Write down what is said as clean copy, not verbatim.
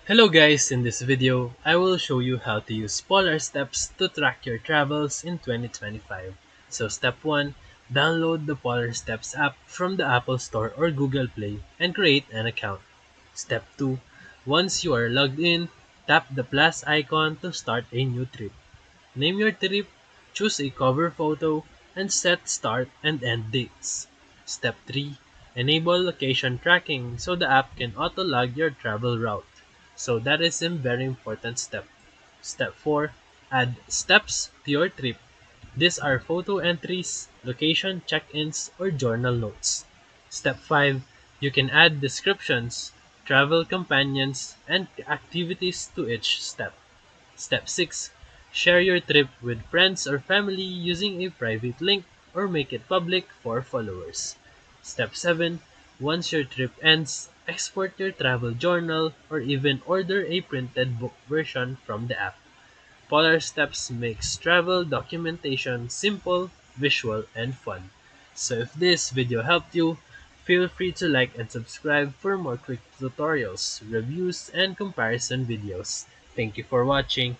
Hello guys, in this video, I will show you how to use Polarsteps to track your travels in 2025. So step 1, download the Polarsteps app from the Apple Store or Google Play and create an account. Step 2, once you are logged in, tap the plus icon to start a new trip. Name your trip, choose a cover photo, and set start and end dates. Step 3. Enable location tracking so the app can auto-log your travel route. So that is a very important step. Step 4. Add steps to your trip. These are photo entries, location check-ins, or journal notes. Step 5. You can add descriptions, travel companions, and activities to each step. Step 6. Share your trip with friends or family using a private link or make it public for followers. Step 7. Once your trip ends, export your travel journal or even order a printed book version from the app. Polar Steps makes travel documentation simple, visual, and fun. So if this video helped you, feel free to like and subscribe for more quick tutorials, reviews, and comparison videos. Thank you for watching.